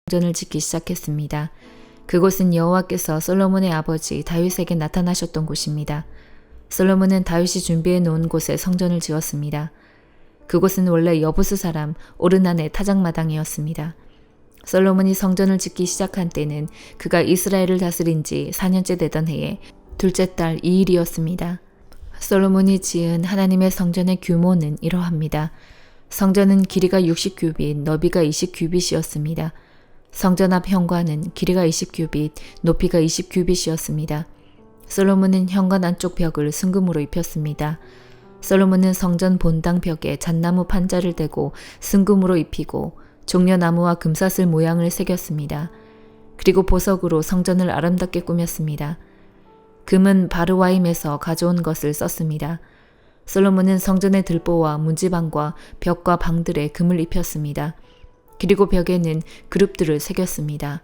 성전을 짓기 시작했습니다. 그곳은 여호와께서 솔로몬의 아버지 다윗에게 나타나셨던 곳입니다. 솔로몬은 다윗이 준비해 놓은 곳에 성전을 지었습니다. 그곳은 원래 여부수 사람 오르난의 타작마당이었습니다. 솔로몬이 성전을 짓기 시작한 때는 그가 이스라엘을 다스린 지 4년째 되던 해에 둘째 달 2일이었습니다. 솔로몬이 지은 하나님의 성전의 규모는 이러합니다. 성전은 길이가 60규빗, 너비가 20규빗이었습니다. 성전 앞 현관은 길이가 20규빗, 높이가 20규빗이었습니다. 솔로몬은 현관 안쪽 벽을 순금으로 입혔습니다. 솔로몬은 성전 본당 벽에 잣나무 판자를 대고 순금으로 입히고 종려나무와 금사슬 모양을 새겼습니다. 그리고 보석으로 성전을 아름답게 꾸몄습니다. 금은 바르와임에서 가져온 것을 썼습니다. 솔로몬은 성전의 들보와 문지방과 벽과 방들에 금을 입혔습니다. 그리고 벽에는 그룹들을 새겼습니다.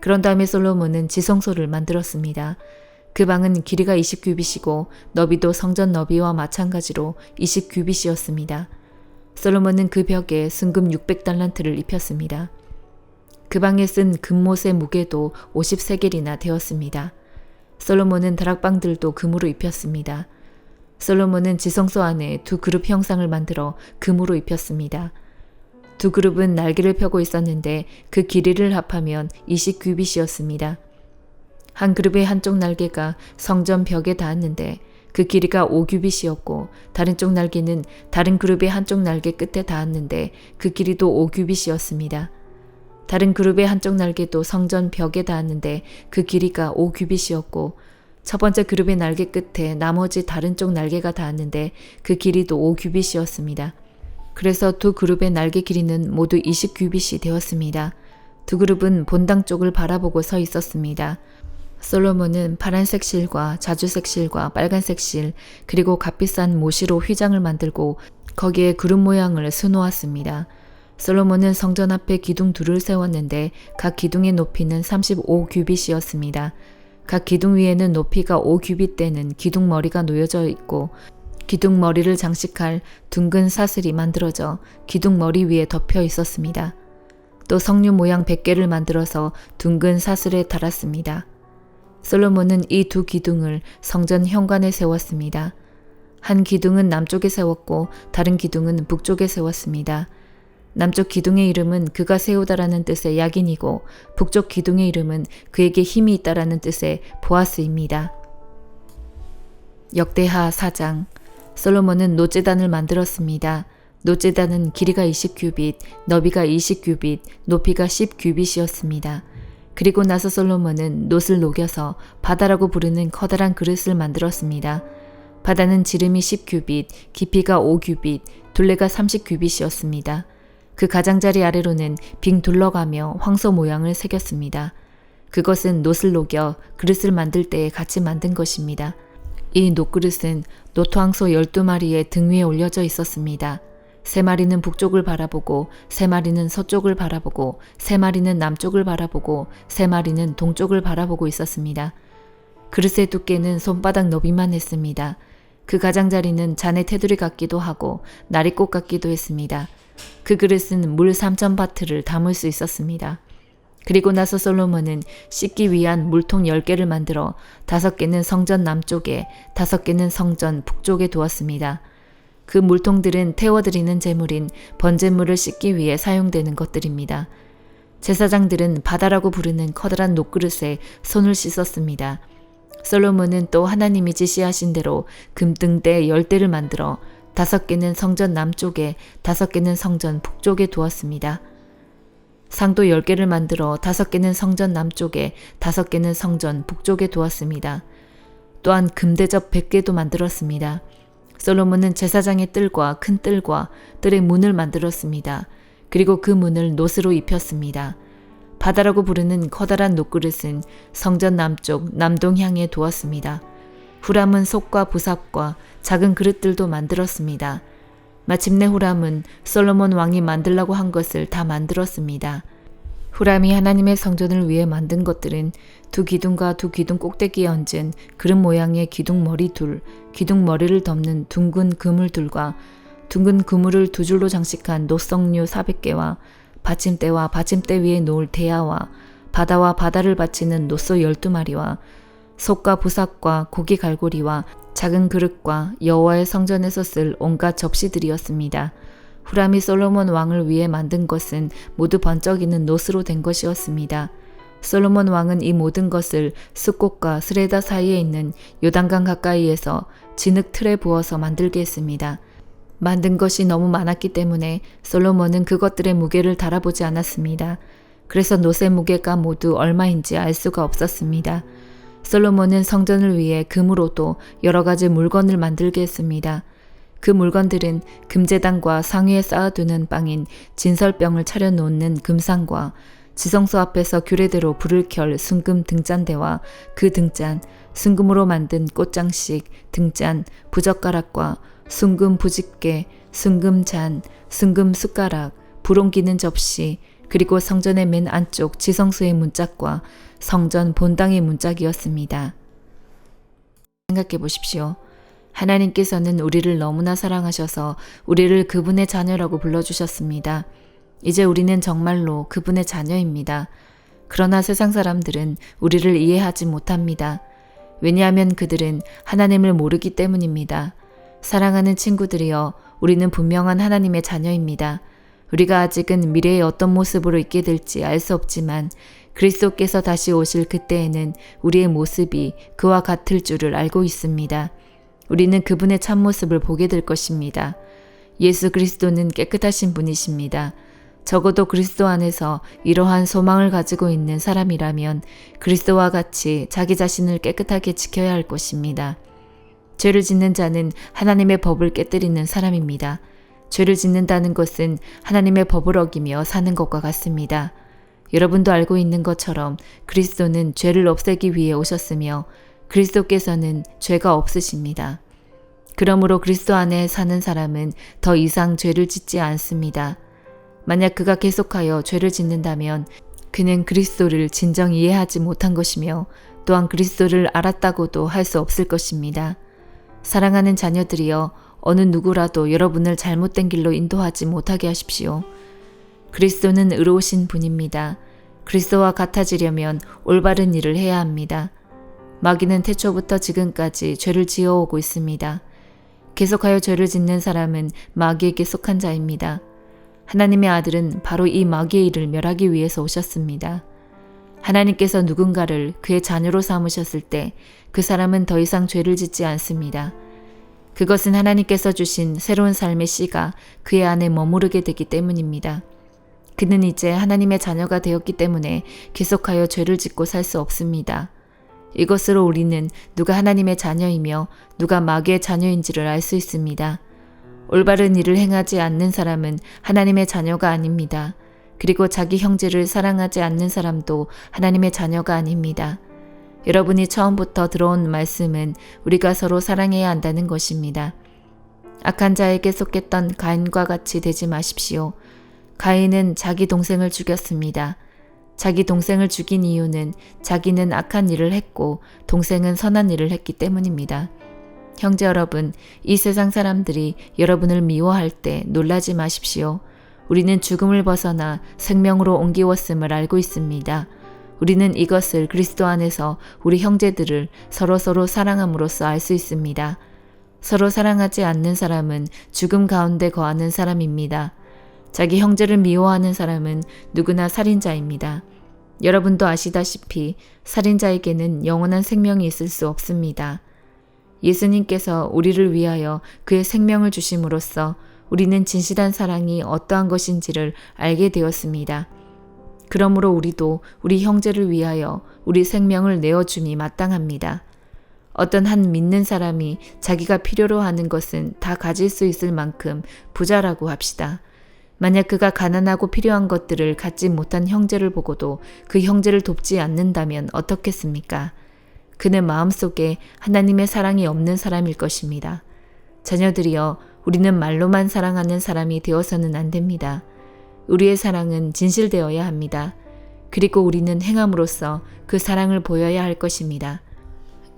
그런 다음에 솔로몬은 지성소를 만들었습니다. 그 방은 길이가 20규빗이고 너비도 성전 너비와 마찬가지로 20규빗이었습니다. 솔로몬은 그 벽에 순금 600달란트를 입혔습니다. 그 방에 쓴 금못의 무게도 50세겔이나 되었습니다. 솔로몬은 다락방들도 금으로 입혔습니다. 솔로몬은 지성소 안에 두 그룹 형상을 만들어 금으로 입혔습니다. 두 그룹은 날개를 펴고 있었는데 그 길이를 합하면 20규빗이었습니다. 한 그룹의 한쪽 날개가 성전 벽에 닿았는데 그 길이가 5규빗이었고 다른 쪽 날개는 다른 그룹의 한쪽 날개 끝에 닿았는데 그 길이도 5규빗이었습니다. 다른 그룹의 한쪽 날개도 성전 벽에 닿았는데 그 길이가 5규빗이었고 첫 번째 그룹의 날개 끝에 나머지 다른 쪽 날개가 닿았는데 그 길이도 5규빗이었습니다. 그래서 두 그룹의 날개 길이는 모두 20규빗이 되었습니다. 두 그룹은 본당 쪽을 바라보고 서 있었습니다. 솔로몬은 파란색 실과 자주색 실과 빨간색 실 그리고 값비싼 모시로 휘장을 만들고 거기에 그룹 모양을 수놓았습니다. 솔로몬은 성전 앞에 기둥 둘을 세웠는데 각 기둥의 높이는 35규빗이었습니다. 각 기둥 위에는 높이가 5규빗 되는 기둥 머리가 놓여져 있고 기둥 머리를 장식할 둥근 사슬이 만들어져 기둥 머리 위에 덮여 있었습니다. 또 석류 모양 100개를 만들어서 둥근 사슬에 달았습니다. 솔로몬은 이 두 기둥을 성전 현관에 세웠습니다. 한 기둥은 남쪽에 세웠고 다른 기둥은 북쪽에 세웠습니다. 남쪽 기둥의 이름은 그가 세우다라는 뜻의 야긴이고 북쪽 기둥의 이름은 그에게 힘이 있다라는 뜻의 보아스입니다. 역대하 4장. 솔로몬은 놋제단을 만들었습니다. 놋제단은 길이가 20규빗, 너비가 20규빗, 높이가 10규빗이었습니다. 그리고 나서 솔로몬은 놋을 녹여서 바다라고 부르는 커다란 그릇을 만들었습니다. 바다는 지름이 10규빗, 깊이가 5규빗, 둘레가 30규빗이었습니다. 그 가장자리 아래로는 빙 둘러가며 황소 모양을 새겼습니다. 그것은 놋을 녹여 그릇을 만들 때에 같이 만든 것입니다. 이 놋그릇은 놋황소 12마리의 등 위에 올려져 있었습니다. 3마리는 북쪽을 바라보고 3마리는 서쪽을 바라보고 3마리는 남쪽을 바라보고 3마리는 동쪽을 바라보고 있었습니다. 그릇의 두께는 손바닥 너비만 했습니다. 그 가장자리는 잔의 테두리 같기도 하고 나리꽃 같기도 했습니다. 그 그릇은 물 3000바트를 담을 수 있었습니다. 그리고 나서 솔로몬은 씻기 위한 물통 10개를 만들어 5개는 성전 남쪽에 5개는 성전 북쪽에 두었습니다. 그 물통들은 태워드리는 제물인 번제물을 씻기 위해 사용되는 것들입니다. 제사장들은 바다라고 부르는 커다란 놋그릇에 손을 씻었습니다. 솔로몬은 또 하나님이 지시하신 대로 금등대 10대를 만들어 5개는 성전 남쪽에 5개는 성전 북쪽에 두었습니다. 상도 10개를 만들어 5개는 성전 남쪽에 5개는 성전 북쪽에 두었습니다. 또한 금대접 100개도 만들었습니다. 솔로몬은 제사장의 뜰과 큰 뜰과 뜰의 문을 만들었습니다. 그리고 그 문을 놋으로 입혔습니다. 바다라고 부르는 커다란 놋그릇은 성전 남쪽 남동향에 두었습니다. 후람은 속과 부삽과 작은 그릇들도 만들었습니다. 마침내 후람은 솔로몬 왕이 만들라고 한 것을 다 만들었습니다. 후람이 하나님의 성전을 위해 만든 것들은 두 기둥과 두 기둥 꼭대기에 얹은 그릇 모양의 기둥 머리 둘, 기둥 머리를 덮는 둥근 그물 둘과 둥근 그물을 두 줄로 장식한 놋석류 400개와 받침대와 받침대 위에 놓을 대야와 바다와 바다를 받치는 노소 12마리와 솥과 부삭과 고기 갈고리와 작은 그릇과 여호와의 성전에서 쓸 온갖 접시들이었습니다. 후람이 솔로몬 왕을 위해 만든 것은 모두 번쩍이는 노스로 된 것이었습니다. 솔로몬 왕은 이 모든 것을 숫꽃과 스레다 사이에 있는 요단강 가까이에서 진흙 틀에 부어서 만들게 했습니다. 만든 것이 너무 많았기 때문에 솔로몬은 그것들의 무게를 달아보지 않았습니다. 그래서 놋의 무게가 모두 얼마인지 알 수가 없었습니다. 솔로몬은 성전을 위해 금으로도 여러 가지 물건을 만들게 했습니다. 그 물건들은 금제단과 상위에 쌓아두는 빵인 진설병을 차려놓는 금상과 지성소 앞에서 규례대로 불을 켤 순금 등잔대와 그 등잔, 순금으로 만든 꽃장식, 등잔, 부젓가락과 순금 부집개, 순금 잔, 순금 숟가락, 불 옮기는 접시, 그리고 성전의 맨 안쪽 지성소의 문짝과 성전 본당의 문짝이었습니다. 생각해 보십시오. 하나님께서는 우리를 너무나 사랑하셔서 우리를 그분의 자녀라고 불러주셨습니다. 이제 우리는 정말로 그분의 자녀입니다. 그러나 세상 사람들은 우리를 이해하지 못합니다. 왜냐하면 그들은 하나님을 모르기 때문입니다. 사랑하는 친구들이여, 우리는 분명한 하나님의 자녀입니다. 우리가 아직은 미래의 어떤 모습으로 있게 될지 알 수 없지만 그리스도께서 다시 오실 그때에는 우리의 모습이 그와 같을 줄을 알고 있습니다. 우리는 그분의 참모습을 보게 될 것입니다. 예수 그리스도는 깨끗하신 분이십니다. 적어도 그리스도 안에서 이러한 소망을 가지고 있는 사람이라면 그리스도와 같이 자기 자신을 깨끗하게 지켜야 할 것입니다. 죄를 짓는 자는 하나님의 법을 깨뜨리는 사람입니다. 죄를 짓는다는 것은 하나님의 법을 어기며 사는 것과 같습니다. 여러분도 알고 있는 것처럼 그리스도는 죄를 없애기 위해 오셨으며 그리스도께서는 죄가 없으십니다. 그러므로 그리스도 안에 사는 사람은 더 이상 죄를 짓지 않습니다. 만약 그가 계속하여 죄를 짓는다면 그는 그리스도를 진정 이해하지 못한 것이며 또한 그리스도를 알았다고도 할 수 없을 것입니다. 사랑하는 자녀들이여, 어느 누구라도 여러분을 잘못된 길로 인도하지 못하게 하십시오. 그리스도는 의로우신 분입니다. 그리스도와 같아지려면 올바른 일을 해야 합니다. 마귀는 태초부터 지금까지 죄를 지어오고 있습니다. 계속하여 죄를 짓는 사람은 마귀에게 속한 자입니다. 하나님의 아들은 바로 이 마귀의 일을 멸하기 위해서 오셨습니다. 하나님께서 누군가를 그의 자녀로 삼으셨을 때 그 사람은 더 이상 죄를 짓지 않습니다. 그것은 하나님께서 주신 새로운 삶의 씨가 그의 안에 머무르게 되기 때문입니다. 그는 이제 하나님의 자녀가 되었기 때문에 계속하여 죄를 짓고 살 수 없습니다. 이것으로 우리는 누가 하나님의 자녀이며 누가 마귀의 자녀인지를 알 수 있습니다. 올바른 일을 행하지 않는 사람은 하나님의 자녀가 아닙니다. 그리고 자기 형제를 사랑하지 않는 사람도 하나님의 자녀가 아닙니다. 여러분이 처음부터 들어온 말씀은 우리가 서로 사랑해야 한다는 것입니다. 악한 자에게 속했던 가인과 같이 되지 마십시오. 가인은 자기 동생을 죽였습니다. 자기 동생을 죽인 이유는 자기는 악한 일을 했고 동생은 선한 일을 했기 때문입니다. 형제 여러분, 이 세상 사람들이 여러분을 미워할 때 놀라지 마십시오. 우리는 죽음을 벗어나 생명으로 옮기웠음을 알고 있습니다. 우리는 이것을 그리스도 안에서 우리 형제들을 서로서로 사랑함으로써 알 수 있습니다. 서로 사랑하지 않는 사람은 죽음 가운데 거하는 사람입니다. 자기 형제를 미워하는 사람은 누구나 살인자입니다. 여러분도 아시다시피 살인자에게는 영원한 생명이 있을 수 없습니다. 예수님께서 우리를 위하여 그의 생명을 주심으로써 우리는 진실한 사랑이 어떠한 것인지를 알게 되었습니다. 그러므로 우리도 우리 형제를 위하여 우리 생명을 내어줌이 마땅합니다. 어떤 한 믿는 사람이 자기가 필요로 하는 것은 다 가질 수 있을 만큼 부자라고 합시다. 만약 그가 가난하고 필요한 것들을 갖지 못한 형제를 보고도 그 형제를 돕지 않는다면 어떻겠습니까? 그는 마음속에 하나님의 사랑이 없는 사람일 것입니다. 자녀들이여, 우리는 말로만 사랑하는 사람이 되어서는 안 됩니다. 우리의 사랑은 진실되어야 합니다. 그리고 우리는 행함으로써 그 사랑을 보여야 할 것입니다.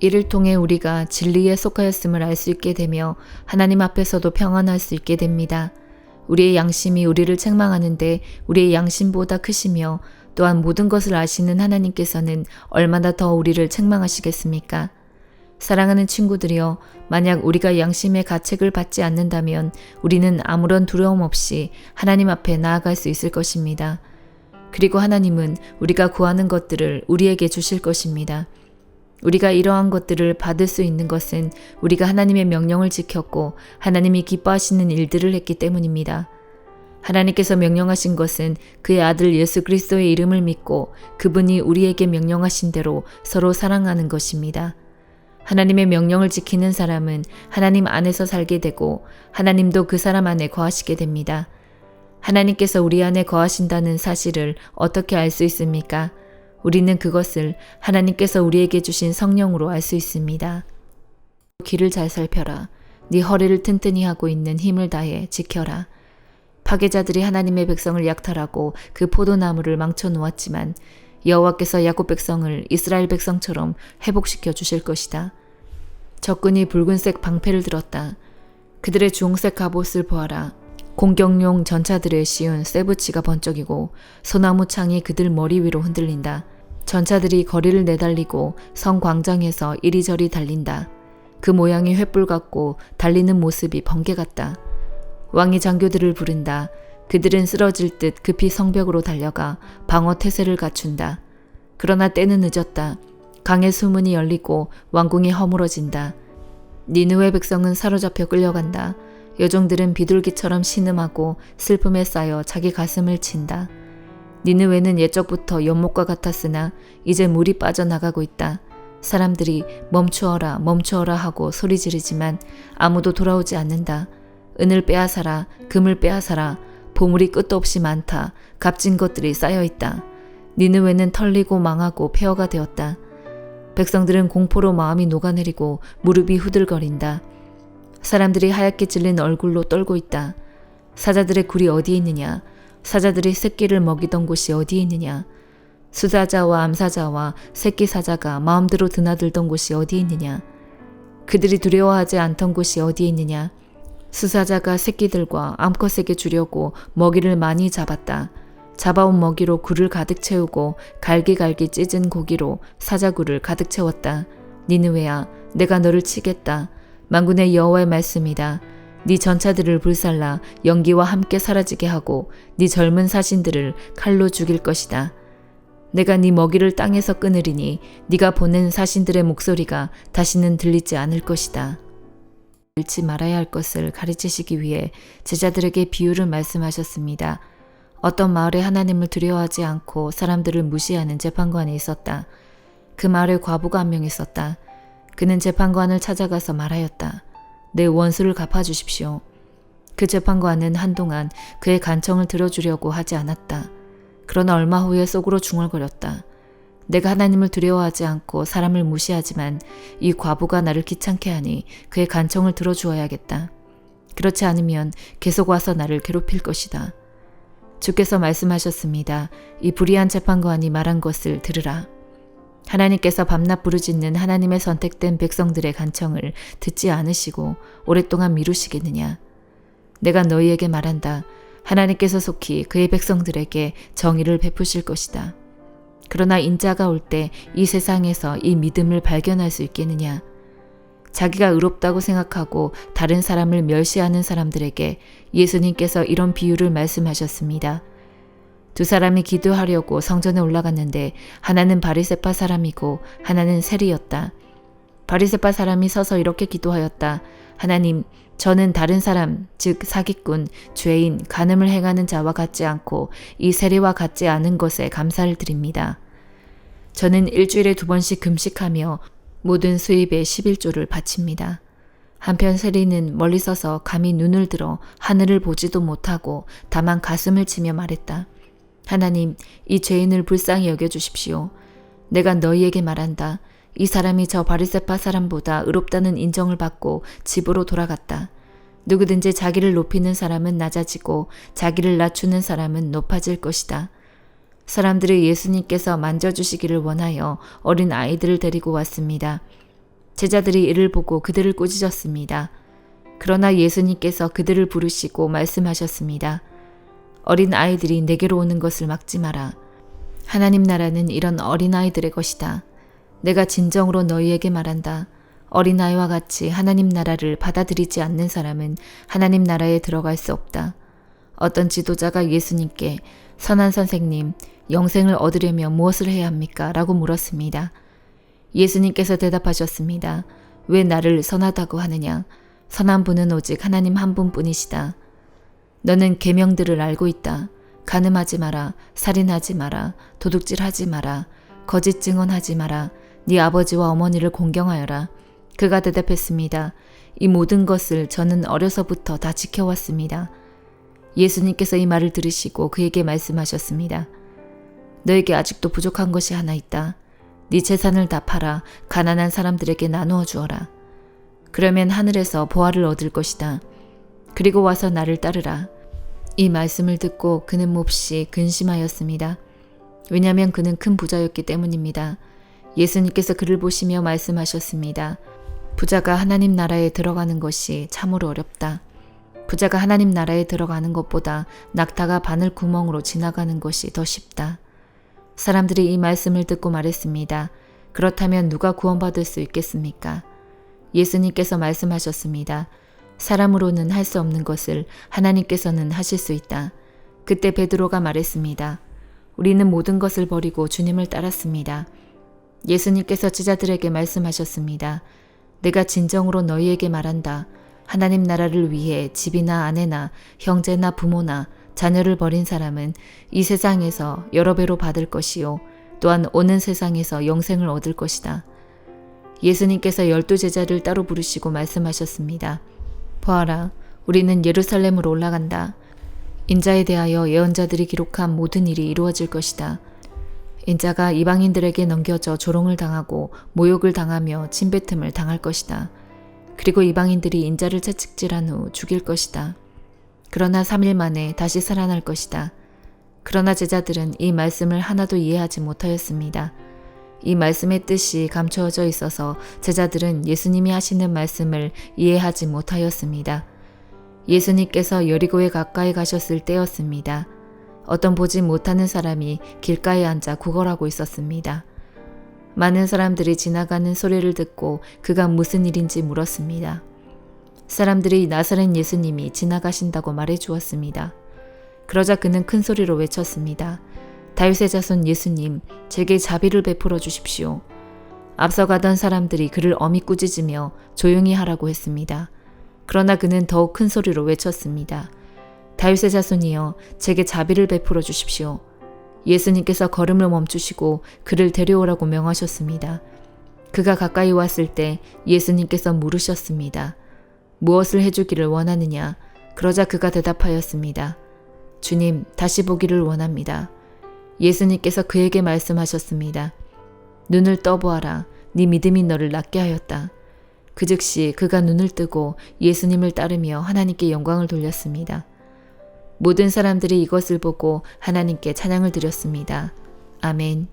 이를 통해 우리가 진리에 속하였음을 알 수 있게 되며 하나님 앞에서도 평안할 수 있게 됩니다. 우리의 양심이 우리를 책망하는데 우리의 양심보다 크시며 또한 모든 것을 아시는 하나님께서는 얼마나 더 우리를 책망하시겠습니까? 사랑하는 친구들이여, 만약 우리가 양심의 가책을 받지 않는다면 우리는 아무런 두려움 없이 하나님 앞에 나아갈 수 있을 것입니다. 그리고 하나님은 우리가 구하는 것들을 우리에게 주실 것입니다. 우리가 이러한 것들을 받을 수 있는 것은 우리가 하나님의 명령을 지켰고 하나님이 기뻐하시는 일들을 했기 때문입니다. 하나님께서 명령하신 것은 그의 아들 예수 그리스도의 이름을 믿고 그분이 우리에게 명령하신 대로 서로 사랑하는 것입니다. 하나님의 명령을 지키는 사람은 하나님 안에서 살게 되고 하나님도 그 사람 안에 거하시게 됩니다. 하나님께서 우리 안에 거하신다는 사실을 어떻게 알 수 있습니까? 우리는 그것을 하나님께서 우리에게 주신 성령으로 알 수 있습니다. 길을 잘 살펴라. 네 허리를 튼튼히 하고 있는 힘을 다해 지켜라. 파괴자들이 하나님의 백성을 약탈하고 그 포도나무를 망쳐 놓았지만 여호와께서 야곱 백성을 이스라엘 백성처럼 회복시켜 주실 것이다. 적군이 붉은색 방패를 들었다. 그들의 주홍색 갑옷을 보아라. 공격용 전차들의 씌운 쇠붙이가 번쩍이고 소나무 창이 그들 머리 위로 흔들린다. 전차들이 거리를 내달리고 성 광장에서 이리저리 달린다. 그 모양이 횃불 같고 달리는 모습이 번개 같다. 왕이 장교들을 부른다. 그들은 쓰러질 듯 급히 성벽으로 달려가 방어 태세를 갖춘다. 그러나 때는 늦었다. 강의 수문이 열리고 왕궁이 허물어진다. 니느웨 백성은 사로잡혀 끌려간다. 여종들은 비둘기처럼 신음하고 슬픔에 쌓여 자기 가슴을 친다. 니느웨는 옛적부터 연못과 같았으나 이제 물이 빠져나가고 있다. 사람들이 멈추어라 멈추어라 하고 소리 지르지만 아무도 돌아오지 않는다. 은을 빼앗아라, 금을 빼앗아라. 보물이 끝도 없이 많다. 값진 것들이 쌓여있다. 니느웨는 털리고 망하고 폐허가 되었다. 백성들은 공포로 마음이 녹아내리고 무릎이 후들거린다. 사람들이 하얗게 질린 얼굴로 떨고 있다. 사자들의 굴이 어디에 있느냐? 사자들이 새끼를 먹이던 곳이 어디에 있느냐? 수사자와 암사자와 새끼 사자가 마음대로 드나들던 곳이 어디에 있느냐? 그들이 두려워하지 않던 곳이 어디에 있느냐? 수사자가 새끼들과 암컷에게 주려고 먹이를 많이 잡았다. 잡아온 먹이로 굴을 가득 채우고 갈기갈기 찢은 고기로 사자굴을 가득 채웠다. 니느웨야, 내가 너를 치겠다. 만군의 여호와의 말씀이다. 네 전차들을 불살라 연기와 함께 사라지게 하고 네 젊은 사신들을 칼로 죽일 것이다. 내가 네 먹이를 땅에서 끊으리니 네가 보낸 사신들의 목소리가 다시는 들리지 않을 것이다. 잃지 말아야 할 것을 가르치시기 위해 제자들에게 비유를 말씀하셨습니다. 어떤 마을에 하나님을 두려워하지 않고 사람들을 무시하는 재판관이 있었다. 그 마을에 과부가 한 명 있었다. 그는 재판관을 찾아가서 말하였다. 내 원수를 갚아주십시오. 그 재판관은 한동안 그의 간청을 들어주려고 하지 않았다. 그러나 얼마 후에 속으로 중얼거렸다. 내가 하나님을 두려워하지 않고 사람을 무시하지만 이 과부가 나를 귀찮게 하니 그의 간청을 들어주어야겠다. 그렇지 않으면 계속 와서 나를 괴롭힐 것이다. 주께서 말씀하셨습니다. 이 불의한 재판관이 말한 것을 들으라. 하나님께서 밤낮 부르짖는 하나님의 선택된 백성들의 간청을 듣지 않으시고 오랫동안 미루시겠느냐. 내가 너희에게 말한다. 하나님께서 속히 그의 백성들에게 정의를 베푸실 것이다. 그러나 인자가 올 때 이 세상에서 이 믿음을 발견할 수 있겠느냐. 자기가 의롭다고 생각하고 다른 사람을 멸시하는 사람들에게 예수님께서 이런 비유를 말씀하셨습니다. 두 사람이 기도하려고 성전에 올라갔는데 하나는 바리새파 사람이고 하나는 세리였다. 바리새파 사람이 서서 이렇게 기도하였다. 하나님, 저는 다른 사람, 즉 사기꾼, 죄인, 간음을 행하는 자와 같지 않고 이 세리와 같지 않은 것에 감사를 드립니다. 저는 일주일에 2번씩 금식하며 모든 수입의 11조를 바칩니다. 한편 세리는 멀리 서서 감히 눈을 들어 하늘을 보지도 못하고 다만 가슴을 치며 말했다. 하나님, 이 죄인을 불쌍히 여겨주십시오. 내가 너희에게 말한다. 이 사람이 저 바리새파 사람보다 의롭다는 인정을 받고 집으로 돌아갔다. 누구든지 자기를 높이는 사람은 낮아지고 자기를 낮추는 사람은 높아질 것이다. 사람들이 예수님께서 만져주시기를 원하여 어린 아이들을 데리고 왔습니다. 제자들이 이를 보고 그들을 꾸짖었습니다. 그러나 예수님께서 그들을 부르시고 말씀하셨습니다. 어린 아이들이 내게로 오는 것을 막지 마라. 하나님 나라는 이런 어린 아이들의 것이다. 내가 진정으로 너희에게 말한다. 어린아이와 같이 하나님 나라를 받아들이지 않는 사람은 하나님 나라에 들어갈 수 없다. 어떤 지도자가 예수님께 선한 선생님, 영생을 얻으려면 무엇을 해야 합니까? 라고 물었습니다. 예수님께서 대답하셨습니다. 왜 나를 선하다고 하느냐? 선한 분은 오직 하나님 한 분뿐이시다. 너는 계명들을 알고 있다. 간음하지 마라, 살인하지 마라, 도둑질하지 마라, 거짓 증언하지 마라, 네 아버지와 어머니를 공경하여라. 그가 대답했습니다. 이 모든 것을 저는 어려서부터 다 지켜왔습니다. 예수님께서 이 말을 들으시고 그에게 말씀하셨습니다. 너에게 아직도 부족한 것이 하나 있다. 네 재산을 다 팔아 가난한 사람들에게 나누어 주어라. 그러면 하늘에서 보화를 얻을 것이다. 그리고 와서 나를 따르라. 이 말씀을 듣고 그는 몹시 근심하였습니다. 왜냐하면 그는 큰 부자였기 때문입니다. 예수님께서 그를 보시며 말씀하셨습니다. 부자가 하나님 나라에 들어가는 것이 참으로 어렵다. 부자가 하나님 나라에 들어가는 것보다 낙타가 바늘 구멍으로 지나가는 것이 더 쉽다. 사람들이 이 말씀을 듣고 말했습니다. 그렇다면 누가 구원받을 수 있겠습니까? 예수님께서 말씀하셨습니다. 사람으로는 할 수 없는 것을 하나님께서는 하실 수 있다. 그때 베드로가 말했습니다. 우리는 모든 것을 버리고 주님을 따랐습니다. 예수님께서 제자들에게 말씀하셨습니다. 내가 진정으로 너희에게 말한다. 하나님 나라를 위해 집이나 아내나 형제나 부모나 자녀를 버린 사람은 이 세상에서 여러 배로 받을 것이요 또한 오는 세상에서 영생을 얻을 것이다. 예수님께서 12제자를 따로 부르시고 말씀하셨습니다. 보아라, 우리는 예루살렘으로 올라간다. 인자에 대하여 예언자들이 기록한 모든 일이 이루어질 것이다. 인자가 이방인들에게 넘겨져 조롱을 당하고 모욕을 당하며 침뱉음을 당할 것이다. 그리고 이방인들이 인자를 채찍질한 후 죽일 것이다. 그러나 3일 만에 다시 살아날 것이다. 그러나 제자들은 이 말씀을 하나도 이해하지 못하였습니다. 이 말씀의 뜻이 감추어져 있어서 제자들은 예수님이 하시는 말씀을 이해하지 못하였습니다. 예수님께서 여리고에 가까이 가셨을 때였습니다. 어떤 보지 못하는 사람이 길가에 앉아 구걸하고 있었습니다. 많은 사람들이 지나가는 소리를 듣고 그가 무슨 일인지 물었습니다. 사람들이 나사렛 예수님이 지나가신다고 말해 주었습니다. 그러자 그는 큰 소리로 외쳤습니다. 다윗의 자손 예수님, 제게 자비를 베풀어 주십시오. 앞서가던 사람들이 그를 엄히 꾸짖으며 조용히 하라고 했습니다. 그러나 그는 더욱 큰 소리로 외쳤습니다. 다윗의 자손이여, 제게 자비를 베풀어 주십시오. 예수님께서 걸음을 멈추시고 그를 데려오라고 명하셨습니다. 그가 가까이 왔을 때 예수님께서 물으셨습니다. 무엇을 해주기를 원하느냐? 그러자 그가 대답하였습니다. 주님, 다시 보기를 원합니다. 예수님께서 그에게 말씀하셨습니다. 눈을 떠보아라. 네 믿음이 너를 낫게 하였다. 그 즉시 그가 눈을 뜨고 예수님을 따르며 하나님께 영광을 돌렸습니다. 모든 사람들이 이것을 보고 하나님께 찬양을 드렸습니다. 아멘.